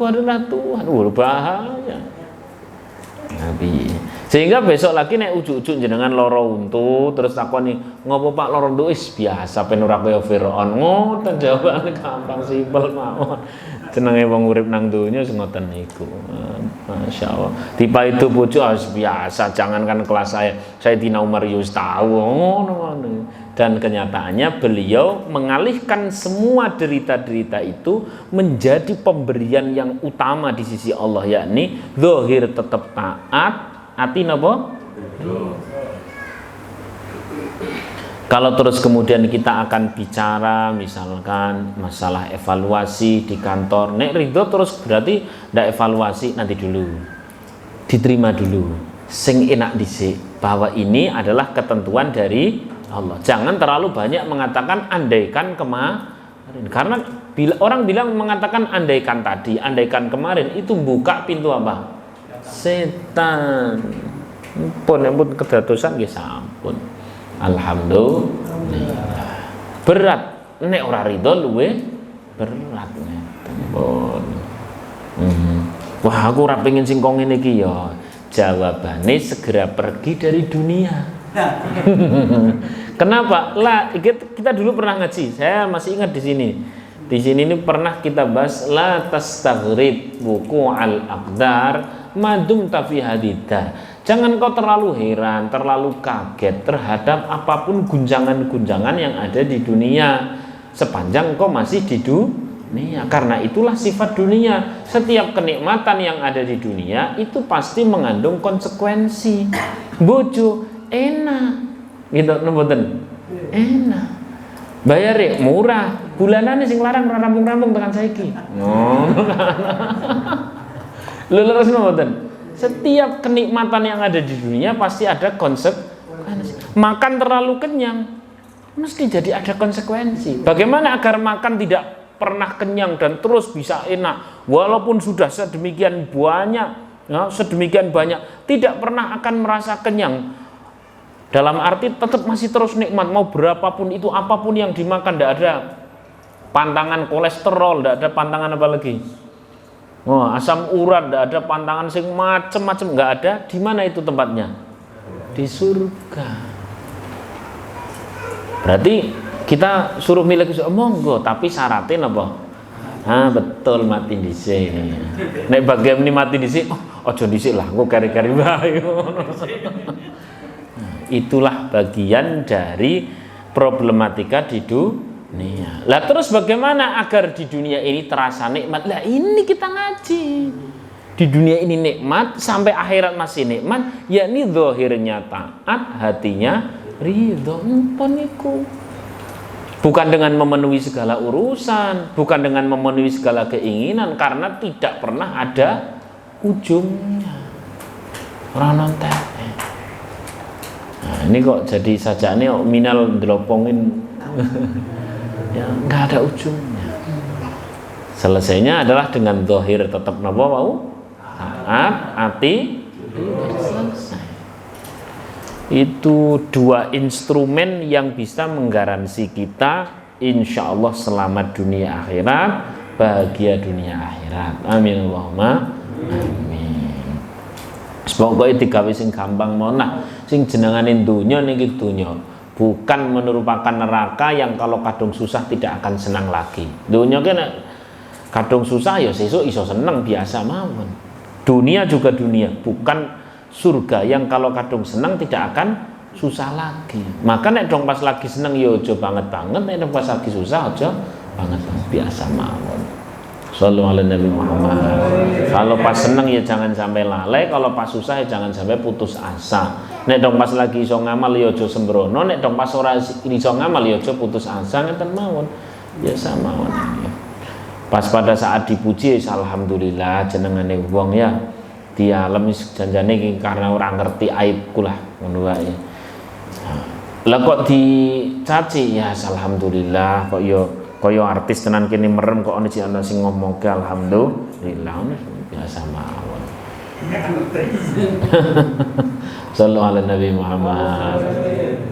aku adalah Tuhan. Bahaya. Nabi. Sehingga besok lagi nek ujuk-ujuk jenengan loro untu terus takoni ngopo Pak loro untu wis biasa ben ora kaya Firaun. Ngoten jawabane gampang simpel mawon. Jenenge wong urip nang donya sing ngoten niku. Masyaallah. Tiba itu bojo harus biasa, jangankan kelas saya Sayyidina Umar Yus tahu ngono. Dan kenyataannya beliau mengalihkan semua derita-derita itu menjadi pemberian yang utama di sisi Allah, yakni zahir tetap taat, hati napa? Kalau terus kemudian kita akan bicara misalkan masalah evaluasi di kantor, nek ridho terus berarti ndak evaluasi, nanti dulu diterima dulu sing enak dhisik bahwa ini adalah ketentuan dari Allah. Jangan terlalu banyak mengatakan andaikan kemarin, karena orang bilang mengatakan andaikan tadi, andaikan kemarin itu buka pintu apa? Setan. Pun kedadosan nggih sampun. Alhamdulillah. Berat nek ora ridho luwe berat ngeten. Wah, aku ora pengen sing kok ngene iki ya. Jawabane segera pergi dari dunia. Kenapa? Lah kita dulu pernah ngaji. Saya masih ingat di sini. Di sini ini pernah kita bahas la tastaghrib wuqu'al aqdar madum tafi hadida. Jangan kau terlalu heran, terlalu kaget terhadap apapun gunjangan-gunjangan yang ada di dunia sepanjang kau masih di dunia. Karena itulah sifat dunia. Setiap kenikmatan yang ada di dunia itu pasti mengandung konsekuensi. Bojo enak, gitu mboten? Enak. Bayar murah, bulanane sing larang rampung-rampung tekan saiki. Ngono kan. Lho leres mboten? Setiap kenikmatan yang ada di dunia pasti ada konsekuensi. Makan terlalu kenyang mesti jadi ada konsekuensi. Bagaimana agar makan tidak pernah kenyang dan terus bisa enak walaupun sudah sedemikian banyak, ya, sedemikian banyak tidak pernah akan merasa kenyang. Dalam arti tetap masih terus nikmat, mau berapapun itu, apapun yang dimakan, tidak ada pantangan kolesterol, tidak ada pantangan apa lagi? Oh, asam urat, tidak ada pantangan sing macem-macem, nggak ada. Di mana itu tempatnya? Di surga. Berarti kita suruh milih monggo, tapi syaratnya apa? Betul mati dhisik. Nek bagian ini mati dhisik, ojo dhisik lah, engko kari-kari wae. Itulah bagian dari problematika di dunia. Lah terus bagaimana agar di dunia ini terasa nikmat? Lah ini kita ngaji. Di dunia ini nikmat, sampai akhirat masih nikmat, yakni zahirnya taat, hatinya ridho. Mpun iku. Bukan dengan memenuhi segala urusan, bukan dengan memenuhi segala keinginan, karena tidak pernah ada ujungnya. Ora nonton. Nah, ini kok jadi sajane minal dlopongin ya nggak ada ujungnya. Selesainya adalah dengan zahir tetap napa wau? Taat, hati selesai. Itu dua instrumen yang bisa menggaransi kita insya Allah selamat dunia akhirat, bahagia dunia akhirat. Amin Allahumma amin. Pokoke digawe sing gampang mon. Nah, sing jenengane dunya niki dunya, bukan merupakan neraka yang kalau kadung susah tidak akan senang lagi. Dunya ki nek kadung susah ya sesuk iso seneng biasa mawon. Dunia juga dunia, bukan surga yang kalau kadung senang tidak akan susah lagi. Maka nek dong pas lagi seneng ya aja banget-banget, nek pas lagi susah aja banget biasa mawon. Sallallahu alaihi Nabi Muhammad. Kalau pas seneng ya jangan sampai lalai, kalau pas susah ya jangan sampai putus asa. Nek dong pas lagi iso ngamal ya aja sembrono, nek dong pas ora iso ngamal ya aja putus asa, ngeten mawon. Biasa mawon. Pas pada saat dipuji alhamdulillah jenengane wong ya di alam janjane iki karena ora ngerti aibku lah ngono wae. Lah kok dicaci ya alhamdulillah, kok yo kaya artis tenan kene merem kok ana sing ngomongke alhamdulillah biasa mawon. Sallallahu alaihi Nabi Muhammad.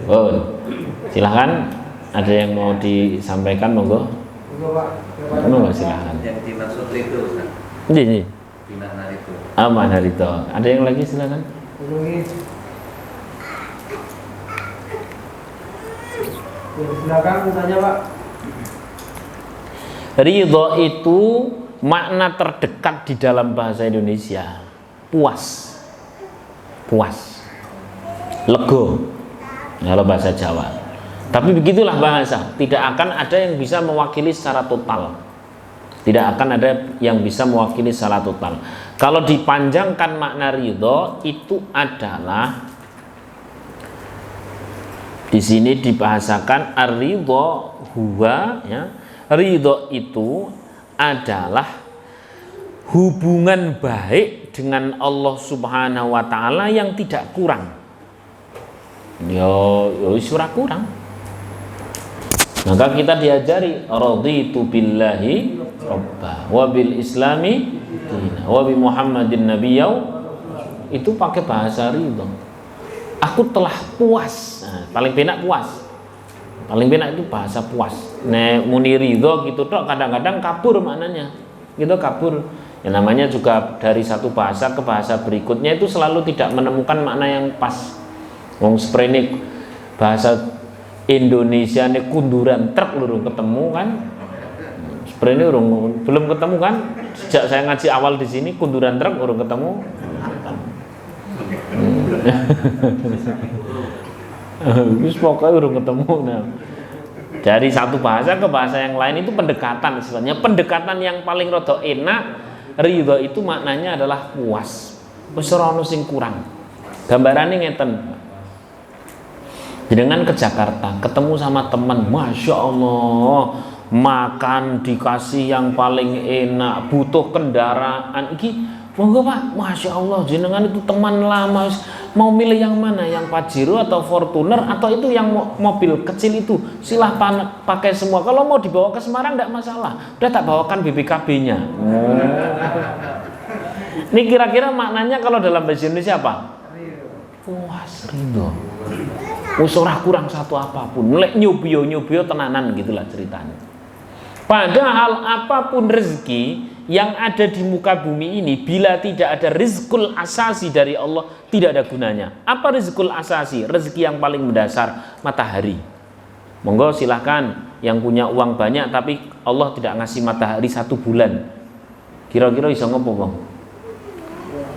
Oh, silahkan ada yang mau disampaikan monggo. Monggo silahkan. Yang dimaksud itu Ustaz. Ini. Mana itu? Aman hari itu. Ada yang lagi silakan. Silakan tanya Pak. Ridho itu makna terdekat di dalam bahasa Indonesia. Puas. Puas. Lego. Kalau bahasa Jawa. Tapi begitulah bahasa. Tidak akan ada yang bisa mewakili secara total. Tidak akan ada yang bisa mewakili secara total. Kalau dipanjangkan makna ridho itu adalah di sini dibahasakan ar-ridho huwa, ya. Ridho itu adalah hubungan baik dengan Allah Subhanahu wa taala yang tidak kurang. Yo ora kurang. Maka kita diajari raditu billahi robba wa bil islami dina wa bi muhammadin nabiyyau, itu pakai bahasa ridho. Aku telah puas. Nah, paling penak puas. Paling penak itu bahasa puas. Nek muni ridho gitu tok kadang-kadang kabur maknanya. Gitu kabur. Yang namanya juga dari satu bahasa ke bahasa berikutnya itu selalu tidak menemukan makna yang pas. Wong sprene bahasa Indonesia ini kunduran truk lurung ketemu kan. Sprene belum ketemu kan? Sejak saya ngaji awal di sini kunduran truk urung ketemu. Wis pokoknya urung ketemu. Nah, dari satu bahasa ke bahasa yang lain itu pendekatan istilahnya. Pendekatan yang paling rada enak ridho itu maknanya adalah puas. Wis ora ono sing kurang. Gambarane ngeten. Jenengan ke Jakarta, ketemu sama teman, Masya Allah, makan dikasih yang paling enak, butuh kendaraan, iki monggo Pak, Masya Allah, jenengan itu teman lama, mau milih yang mana, yang Pajero atau Fortuner atau itu yang mobil kecil itu, silahkan pakai semua. Kalau mau dibawa ke Semarang tidak masalah, udah tak bawakan BPKB-nya. Ini kira-kira maknanya kalau dalam bahasa Indonesia apa? Puas, ridho. Ora kurang satu apapun, lek nyubio tenanan gitulah ceritanya. Padahal apapun rezeki yang ada di muka bumi ini, bila tidak ada rizqul asasi dari Allah, tidak ada gunanya. Apa rizqul asasi? Rezeki yang paling mendasar, matahari. Monggo silahkan yang punya uang banyak tapi Allah tidak ngasih matahari 1 bulan, kira-kira bisa ngopo bang?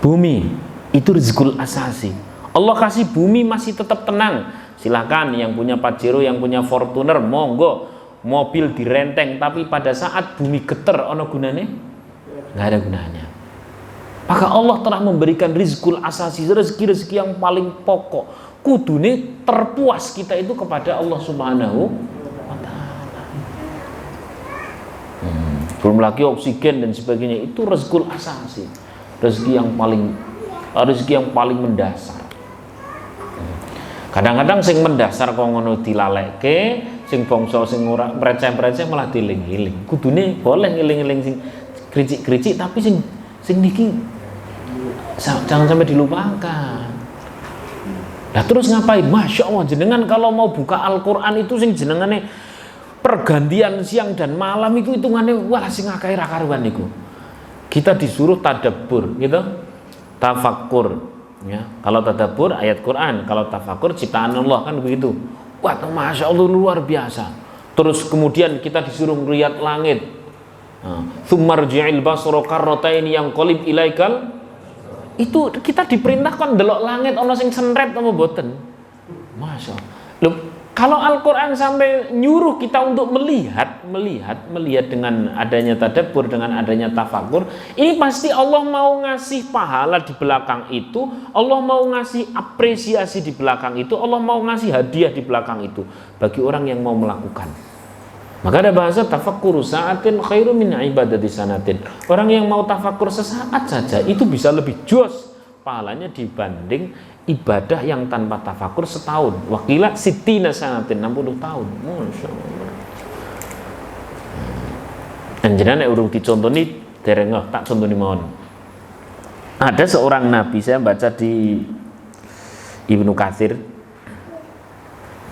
Bumi itu rizqul asasi. Allah kasih bumi masih tetap tenang. Silahkan yang punya Pajero, yang punya Fortuner, monggo mobil direnteng, tapi pada saat bumi geter ono gunane? Nggak ada gunanya. Maka Allah telah memberikan rizqul asasi, rezeki-rezeki yang paling pokok. Kudune terpuas kita itu kepada Allah Subhanahu wa taala. Belum lagi oksigen dan sebagainya, itu rezekul asasi. Rezeki yang paling mendasar. Kadang-kadang sing mendasar kok ngono dilalekke, sing bangsa sing ora receh-receh malah dieling-eling. Kudune boleh ngeling-eling sing kricik-kricik, tapi sing niki jangan sampai dilupakan. Nah terus ngapain? Masya Allah, jenengan kalau mau buka Al-Quran itu sing jenengane pergantian siang dan malam itu hitungannya wah sing akeh ra karuan niku. Kita disuruh tadabbur gitu, tafakkur. Ya, kalau tadabbur ayat Quran, kalau tafakur ciptaan Allah, kan begitu. Wah, Masya Allah luar biasa. Terus kemudian kita disuruh melihat langit. Tsummarji'il basara karrataini yanqalib ilaikal. Itu kita diperintahkan delok langit ana sing senret apa mboten. Masya Allah. Loh, kalau Al-Quran sampai nyuruh kita untuk melihat dengan adanya tadabbur, dengan adanya tafakur, ini pasti Allah mau ngasih pahala di belakang itu, Allah mau ngasih apresiasi di belakang itu, Allah mau ngasih hadiah di belakang itu bagi orang yang mau melakukan. Maka ada bahasa tafakkur sa'atin khairu min ibadati sanatin. Orang yang mau tafakur sesaat saja itu bisa lebih jos pahalanya dibanding ibadah yang tanpa tafakur setahun. Wakila sitina sanatin 60 tahun. Masya Allah. Anjena nek urung dicontoni dereng tak contoni mawon. Ada seorang nabi, saya baca di Ibnu Katsir.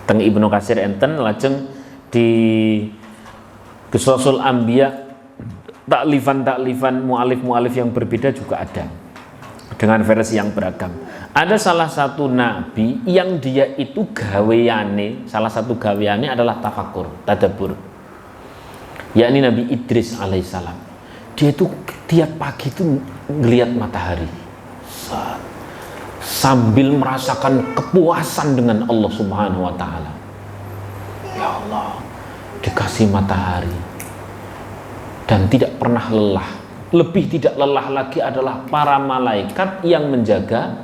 Teng Ibnu Katsir enten lajeng di Qisasul Anbiya taklifan mu'alif yang berbeda juga ada dengan versi yang beragam. Ada salah satu nabi yang dia itu gaweane, salah satu gaweane adalah tafakur, tadabbur, yakni Nabi Idris alaihissalam. Dia itu tiap pagi itu ngelihat matahari sambil merasakan kepuasan dengan Allah Subhanahu wa taala. Ya Allah, dikasih matahari dan tidak pernah lelah. Lebih tidak lelah lagi adalah para malaikat yang menjaga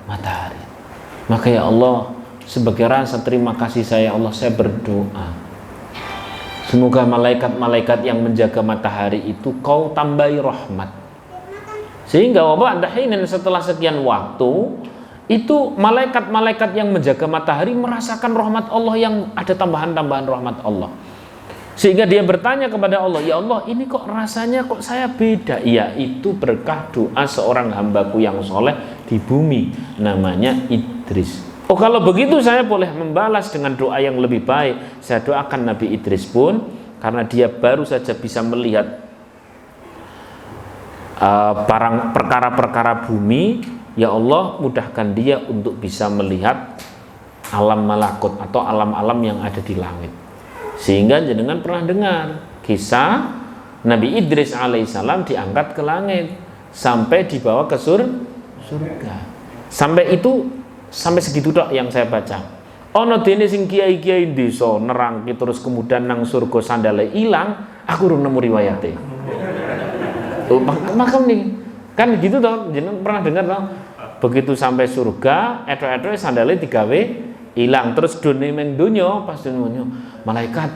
matahari. Maka ya Allah, sebagai rasa terima kasih saya, Allah, saya berdoa, semoga malaikat-malaikat yang menjaga matahari itu kau tambahi rahmat, sehingga setelah sekian waktu itu malaikat-malaikat yang menjaga matahari merasakan rahmat Allah, yang ada tambahan-tambahan rahmat Allah. Sehingga dia bertanya kepada Allah, ya Allah, ini kok rasanya kok saya beda? Ya, itu berkah doa seorang hambaku yang soleh di bumi, namanya Idris. Oh, kalau begitu saya boleh membalas dengan doa yang lebih baik. Saya doakan Nabi Idris pun, karena dia baru saja bisa melihat perkara-perkara bumi, ya Allah, mudahkan dia untuk bisa melihat alam malakut atau alam-alam yang ada di langit. Sehingga jenengan pernah dengar kisah Nabi Idris alaihissalam diangkat ke langit sampai dibawa ke surga. Sampai segitu dok yang saya baca. Ono dene sing kiai-kiai desa nerangke terus kemudian nang surga sandale ilang, aku urung nemu riwayate. Oh, makam nih. Kan gitu toh, jenengan pernah dengar toh? Begitu sampai surga, etok-etok sandale digawe hilang, terus done meng donya, pas donya malaikat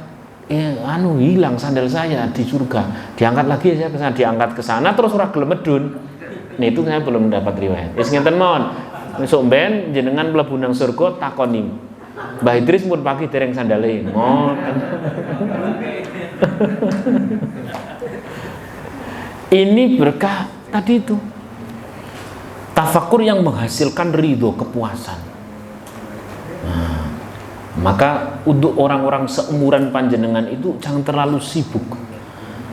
hilang sandal saya di surga, diangkat lagi saya ke sana, diangkat ke sana terus ora gelem medun. Nah, itu saya belum mendapat riwayat. Wis ngenten mawon. Esuk ben jenengan mlebu nang surga takoni, Mbah Idris pun pagi dereng sandale. Ngoten. Ini berkah tadi itu. Tafakur yang menghasilkan ridho, kepuasan. Nah, maka untuk orang-orang seumuran panjenengan itu jangan terlalu sibuk.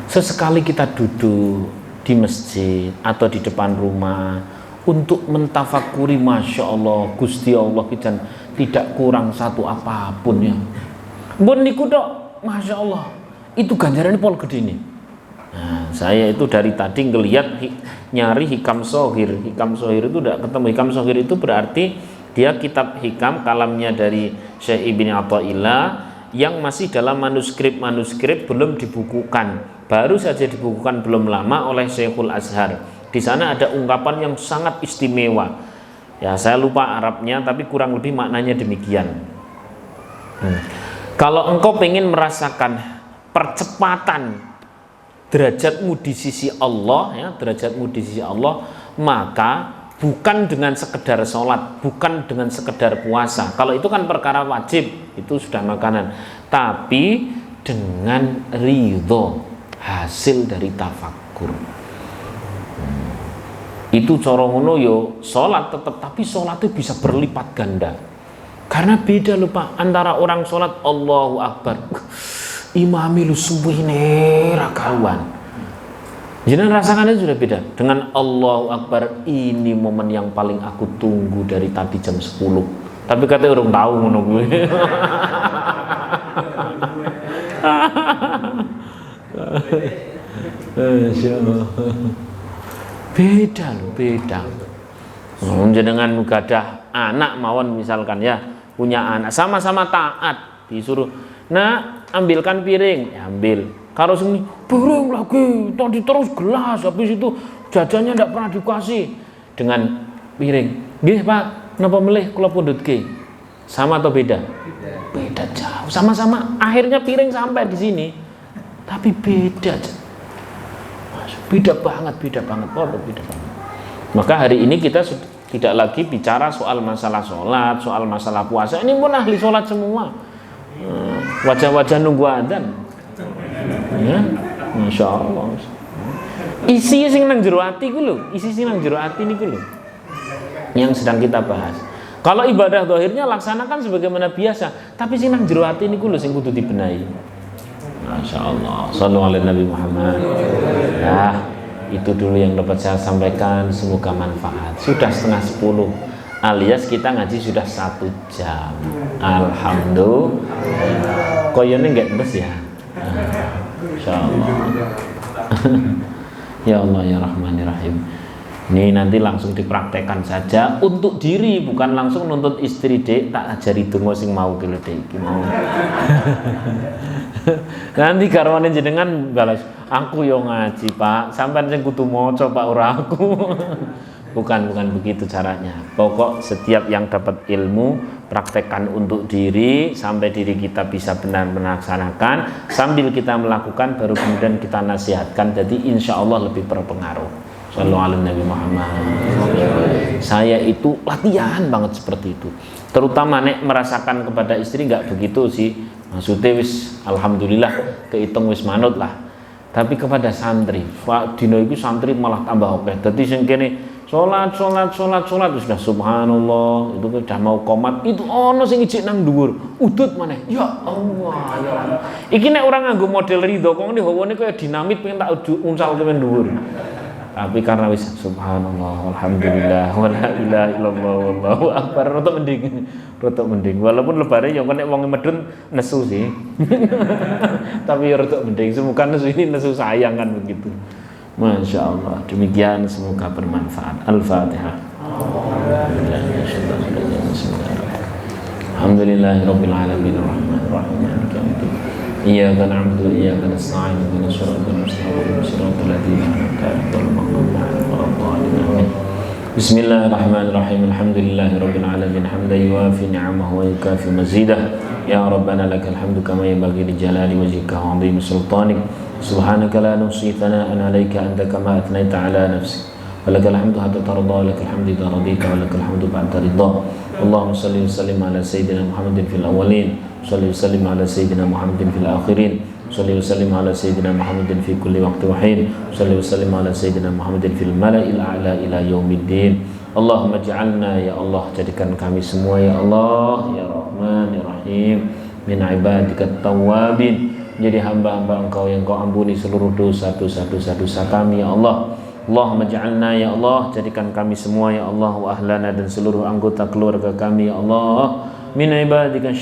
Sesekali kita duduk di masjid atau di depan rumah untuk mentafakuri, Masya Allah, Gusti Allah kita tidak kurang satu apapun ya. Mbon niku dok, Masya Allah, itu ganjarannya pol gede nih. Nah, saya itu dari tadi ngelihat nyari hikam sohir. Hikam sohir itu tidak ketemu. Hikam sohir itu berarti dia kitab hikam kalamnya dari Syekh Ibn Athaillah yang masih dalam manuskrip belum dibukukan, baru saja dibukukan belum lama oleh Syekhul Azhar. Di sana ada ungkapan yang sangat istimewa. Ya, saya lupa Arabnya, tapi kurang lebih maknanya demikian. Kalau engkau ingin merasakan percepatan derajatmu di sisi Allah, ya, derajatmu di sisi Allah, maka bukan dengan sekedar sholat, bukan dengan sekedar puasa. Kalau itu kan perkara wajib, itu sudah makanan. Tapi dengan ridho hasil dari tafakur. Itu cara ngono yo sholat tetap, tapi sholat itu bisa berlipat ganda. Karena beda lho Pak, antara orang sholat Allahu Akbar, imami lu subuhine rakawan. Jangan rasakannya sudah beda. Dengan Allahu Akbar, ini momen yang paling aku tunggu dari tadi jam 10. Tapi katanya orang tahu ngono gue. Beda loh, beda. Jenengan gadah anak mawon misalkan ya, punya anak sama-sama taat, disuruh, "Nak, ambilkan piring." Ya, ambil. Kalau sini piring lagi, tadi terus gelas, habis itu jajannya tidak pernah dikasih. Dengan piring, "Nggih Pak, napa melih kula pundhutke?" Sama atau beda? Beda jauh. Sama-sama akhirnya piring sampai di sini, tapi beda. Beda banget. Maka hari ini kita tidak lagi bicara soal masalah sholat, soal masalah puasa. Ini pun ahli sholat semua. Wajah-wajah nunggu adzan. Ya, Masya Allah. Isi sing nang jero ati ku lho, isi sing nang jero ati niku lho yang sedang kita bahas. Kalau ibadah zahirnya laksanakan sebagaimana biasa, tapi sing nang jero ati niku lho sing kudu dibenahi. Masya Allah. Sallu ala Nabi Muhammad. Ya, itu dulu yang dapat saya sampaikan. Semoga manfaat. Sudah 9:30, alias kita ngaji sudah 1 jam. Alhamdulillah. Koyone nggak bes ya. Masya Allah. Ya Allah ya Rahman ya Rahim. Ini nanti langsung dipraktekkan saja untuk diri, bukan langsung nuntut istri. Dek, tak ajari donga sing mau ki lho Dek, iki mau. Nanti garwane jenengan balas, aku yo ngaji Pak, sampean sing kudu maca Pak, ora aku. Bukan begitu caranya. Pokok setiap yang dapat ilmu praktekkan untuk diri sampai diri kita bisa benar melaksanakan, sambil kita melakukan baru kemudian kita nasihatkan. Jadi insya Allah lebih berpengaruh. Sallallahu alaihi Nabi Muhammad. Saya itu latihan banget seperti itu. Terutama nek merasakan kepada istri nggak begitu sih. Maksudnya wis alhamdulillah kehitung wis manut lah. Tapi kepada santri, Pak Dino itu santri malah tambah oke. Dadi sing kene salat sudah subhanallah, itu udah mau komat, itu ono sing ijik nang dhuwur, udut maneh. Ya Allah, ya Allah. Iki nek orang nganggo model ridho, kok ngene hawane kaya dinamit pengen tak uncal ke dhuwur. Tapi karena wis subhanallah, alhamdulillah, wala ilaha illallah, wallahu akbar, rotok mending. Walaupun lebare yang nek wong medun nesu sih. Tapi rotok mending, semoga nesu ini nesu sayang kan begitu. Masya Allah, demikian semoga bermanfaat. Al-Fatihah. Alhamdulillahirabbil alamin arrahmanir rahim maliki yaumiddin. Iyyaka na'budu wa iyyaka nasta'in ihdinas siratal mustaqim siratal ladzina an'amta 'alaihim ghairil maghdubi 'alaihim waladdallin. Bismillahirrahmanirrahim. Alhamdulillahirabbil alamin hamdan yuwafi ni'amahu wa yukafi mazidah. Ya Rabbana lakal hamdu kama yanbaghi li jalali wajhika wa 'azimi sultanik. Subhanaka la nuhsi thana'an 'alaika anta kama athnayta 'ala nafsik. Walakal hamdu hatta tarda, walakal hamdu idza radita, walakal hamdu ba'da ridha. Allahumma shalli wa sallim ala sayyidina Muhammadin fil awwalin, shalli wa sallim ala sayyidina Muhammadin fil akhirin, shalli wa sallim ala sayyidina Muhammadin fi kulli waqti wa hin, shalli wa sallim ala sayyidina Muhammadin fil mala'il a'la ila yaumiddin. Allahumma ij'alna ya Allah, jadikan kami semua ya Allah ya Rahman ya Rahim min ibadikat tawwabin, menjadi hamba-hamba Engkau yang Kau ampuni seluruh dosa kami ya Allah. Allahumma ja'alna ya Allah, jadikan kami semua ya Allah wa ahlana dan seluruh anggota keluarga kami ya Allah min ibadika